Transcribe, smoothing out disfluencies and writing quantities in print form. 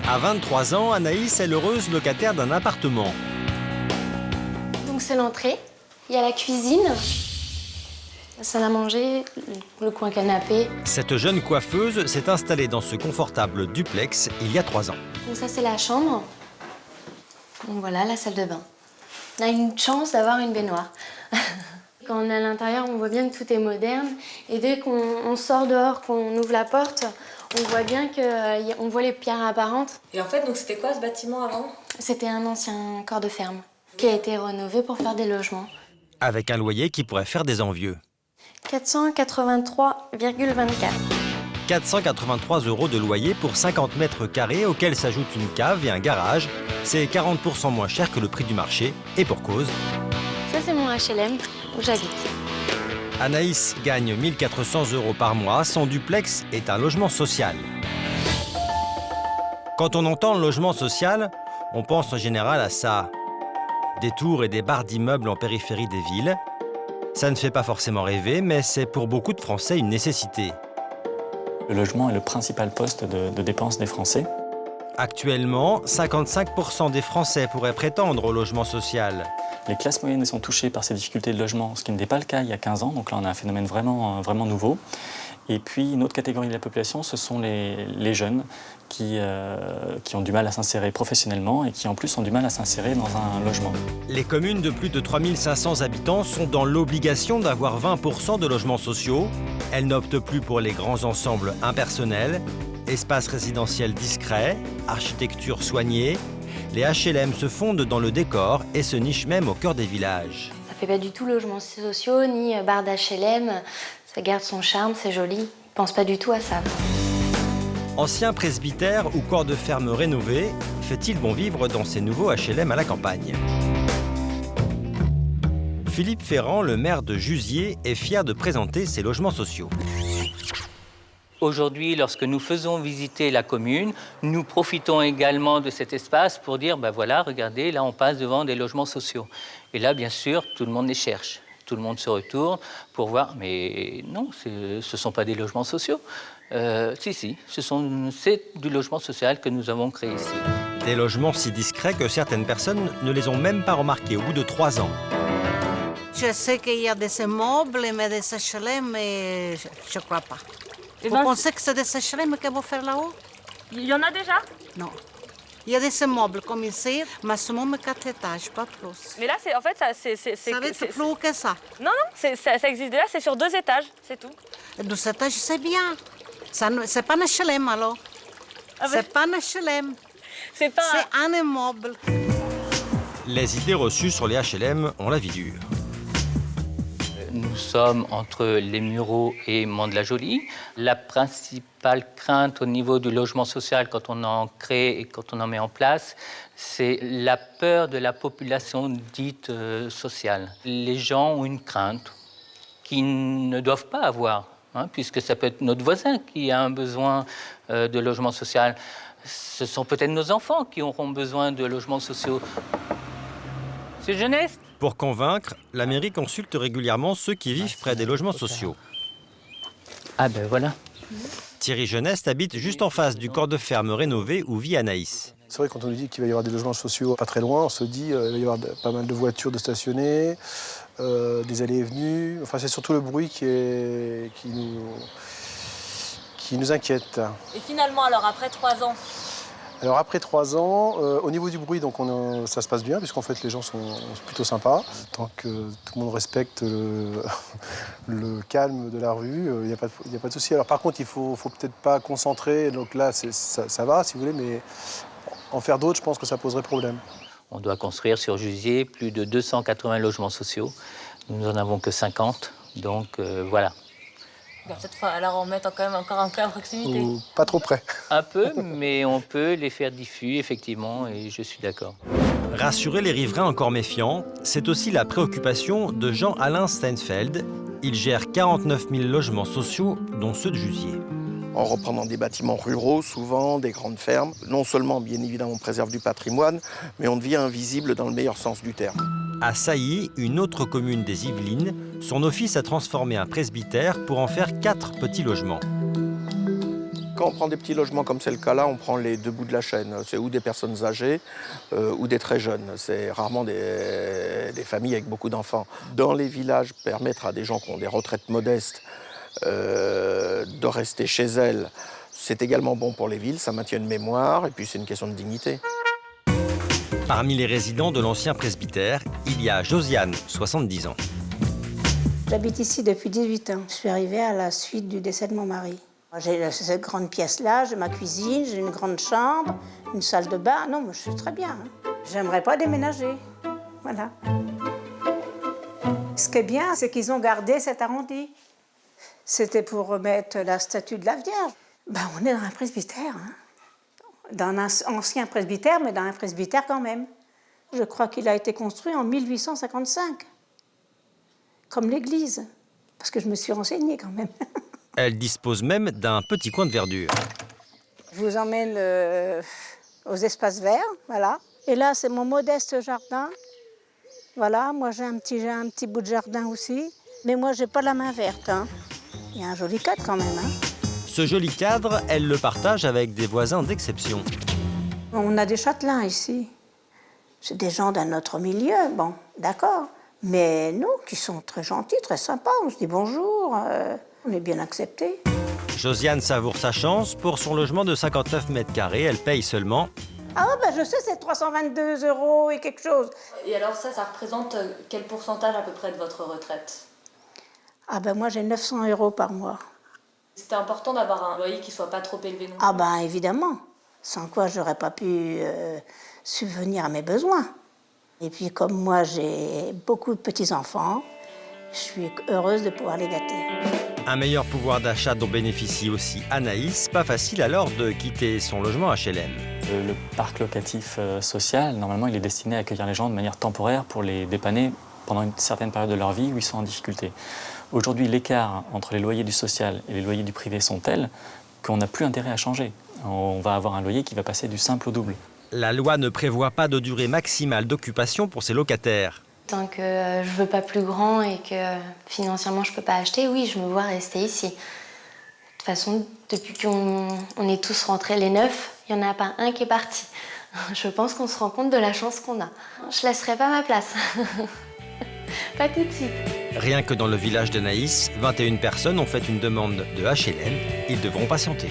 À 23 ans, Anaïs est l'heureuse locataire d'un appartement. Donc c'est l'entrée, il y a la cuisine, la salle à manger, le coin canapé. Cette jeune coiffeuse s'est installée dans ce confortable duplex il y a 3 ans. Donc ça c'est la chambre. Donc voilà, la salle de bain. On a une chance d'avoir une baignoire. Quand on est à l'intérieur, on voit bien que tout est moderne. Et dès qu'on sort dehors, qu'on ouvre la porte, on voit bien qu'on voit les pierres apparentes. Et en fait, donc c'était quoi ce bâtiment avant? C'était un ancien corps de ferme qui a été rénové pour faire des logements. Avec un loyer qui pourrait faire des envieux. 483,24. 483 € de loyer pour 50 mètres carrés auxquels s'ajoute une cave et un garage. C'est 40% moins cher que le prix du marché, et pour cause. Ça c'est mon HLM où j'habite. Anaïs gagne 1 400 € par mois. Son duplex est un logement social. Quand on entend logement social, on pense en général à ça. Des tours et des barres d'immeubles en périphérie des villes. Ça ne fait pas forcément rêver, mais c'est pour beaucoup de Français une nécessité. Le logement est le principal poste de dépense des Français. Actuellement, 55% des Français pourraient prétendre au logement social. Les classes moyennes sont touchées par ces difficultés de logement, ce qui n'était pas le cas il y a 15 ans. Donc là, on a un phénomène vraiment nouveau. Et puis, une autre catégorie de la population, ce sont les jeunes qui ont du mal à s'insérer professionnellement et qui, en plus, ont du mal à s'insérer dans un logement. Les communes de plus de 3 500 habitants sont dans l'obligation d'avoir 20% de logements sociaux. Elles n'optent plus pour les grands ensembles impersonnels, espaces résidentiels discrets, architecture soignée. Les HLM se fondent dans le décor et se nichent même au cœur des villages. Ça fait pas du tout logements sociaux ni barre d'HLM. Ça garde son charme, c'est joli. Ils pensent pas du tout à ça. Ancien presbytère ou corps de ferme rénové, fait-il bon vivre dans ces nouveaux HLM à la campagne? Philippe Ferrand, le maire de Jusier, est fier de présenter ses logements sociaux. Aujourd'hui, lorsque nous faisons visiter la commune, nous profitons également de cet espace pour dire, ben voilà, regardez, là on passe devant des logements sociaux. Et là, bien sûr, tout le monde les cherche. Tout le monde se retourne pour voir, mais non, ce ne sont pas des logements sociaux. Si, c'est du logement social que nous avons créé ici. Des logements si discrets que certaines personnes ne les ont même pas remarqués au bout de 3 ans. Je sais qu'il y a des immeubles, mais des HLM, mais je ne crois pas. Vous pensez que c'est des HLM que vont faire là-haut? Il y en a déjà? Non. Il y a des immeubles comme ici, maximum 4 étages, pas plus. Mais là, en fait, ça va être plus haut que ça. Non, ça existe déjà, c'est sur 2 étages, c'est tout. 2 étages, c'est bien. C'est pas un HLM alors. C'est pas un HLM. C'est un immeuble. Les idées reçues sur les HLM ont la vie dure. Nous sommes entre les Mureaux et Mantes-la-Jolie. La principale crainte au niveau du logement social quand on en crée et quand on en met en place, c'est la peur de la population dite sociale. Les gens ont une crainte qu'ils ne doivent pas avoir, puisque ça peut être notre voisin qui a un besoin de logement social. Ce sont peut-être nos enfants qui auront besoin de logements sociaux. C'est jeunesse. Pour convaincre, la mairie consulte régulièrement ceux qui vivent près des logements sociaux. Ah ben voilà. Thierry Jeuneste habite juste en face du corps de ferme rénové où vit Anaïs. C'est vrai, quand on nous dit qu'il va y avoir des logements sociaux pas très loin, on se dit qu'il va y avoir pas mal de voitures de stationner, des allées et venues. Enfin, c'est surtout le bruit qui nous inquiète. Et finalement, alors, après 3 ans? Alors après 3 ans, au niveau du bruit, donc ça se passe bien, puisqu'en fait les gens sont plutôt sympas. Tant que tout le monde respecte le calme de la rue, il n'y a pas de souci. Alors par contre, il faut peut-être pas concentrer, donc là ça va si vous voulez, mais en faire d'autres, je pense que ça poserait problème. On doit construire sur Jusier plus de 280 logements sociaux. Nous n'en avons que 50, donc voilà. Il va peut-être falloir en mettre quand même encore un peu à proximité. Ou pas trop près. Un peu, mais on peut les faire diffus, effectivement, et je suis d'accord. Rassurer les riverains encore méfiants, c'est aussi la préoccupation de Jean-Alain Steinfeld. Il gère 49 000 logements sociaux, dont ceux de Jusier. En reprenant des bâtiments ruraux, souvent des grandes fermes, non seulement, bien évidemment, on préserve du patrimoine, mais on devient invisible dans le meilleur sens du terme. À Sailly, une autre commune des Yvelines, son office a transformé un presbytère pour en faire 4 petits logements. Quand on prend des petits logements comme c'est le cas là, on prend les deux bouts de la chaîne. C'est ou des personnes âgées ou des très jeunes. C'est rarement des familles avec beaucoup d'enfants. Dans les villages, permettre à des gens qui ont des retraites modestes de rester chez elles, c'est également bon pour les villes, ça maintient une mémoire et puis c'est une question de dignité. Parmi les résidents de l'ancien presbytère, il y a Josiane, 70 ans. J'habite ici depuis 18 ans. Je suis arrivée à la suite du décès de mon mari. J'ai cette grande pièce-là, j'ai ma cuisine, j'ai une grande chambre, une salle de bain. Non, moi, je suis très bien. Hein. J'aimerais pas déménager. Voilà. Ce qui est bien, c'est qu'ils ont gardé cet arrondi. C'était pour remettre la statue de la Vierge. Ben, on est dans un presbytère. Hein. Dans un ancien presbytère, mais dans un presbytère quand même. Je crois qu'il a été construit en 1855. Comme l'église, parce que je me suis renseignée quand même. Elle dispose même d'un petit coin de verdure. Je vous emmène aux espaces verts, voilà. Et là, c'est mon modeste jardin. Voilà, moi j'ai un petit bout de jardin aussi. Mais moi, j'ai pas la main verte. Hein. Il y a un joli cadre quand même. Hein. Ce joli cadre, elle le partage avec des voisins d'exception. On a des châtelains ici. C'est des gens d'un autre milieu, bon, d'accord. Mais nous, qui sont très gentils, très sympas, on se dit bonjour, on est bien acceptés. Josiane savoure sa chance. Pour son logement de 59 mètres carrés, elle paye seulement... Ah ben je sais, c'est 322 € et quelque chose. Et alors ça représente quel pourcentage à peu près de votre retraite? Ah ben moi j'ai 900 € par mois. C'était important d'avoir un loyer qui soit pas trop élevé non plus. Ah ben évidemment, sans quoi j'aurais pas pu subvenir à mes besoins. Et puis comme moi j'ai beaucoup de petits-enfants, je suis heureuse de pouvoir les gâter. Un meilleur pouvoir d'achat dont bénéficie aussi Anaïs. Pas facile alors de quitter son logement HLM. Le parc locatif social, normalement, il est destiné à accueillir les gens de manière temporaire pour les dépanner pendant une certaine période de leur vie où ils sont en difficulté. Aujourd'hui, l'écart entre les loyers du social et les loyers du privé sont tels qu'on n'a plus intérêt à changer. On va avoir un loyer qui va passer du simple au double. La loi ne prévoit pas de durée maximale d'occupation pour ses locataires. Tant que je veux pas plus grand et que financièrement je peux pas acheter, oui, je me vois rester ici. De toute façon, depuis qu'on est tous rentrés les 9, il n'y en a pas un qui est parti. Je pense qu'on se rend compte de la chance qu'on a. Je laisserai pas ma place. Pas tout de suite. Rien que dans le village d'Anaïs, 21 personnes ont fait une demande de HLM. Ils devront patienter.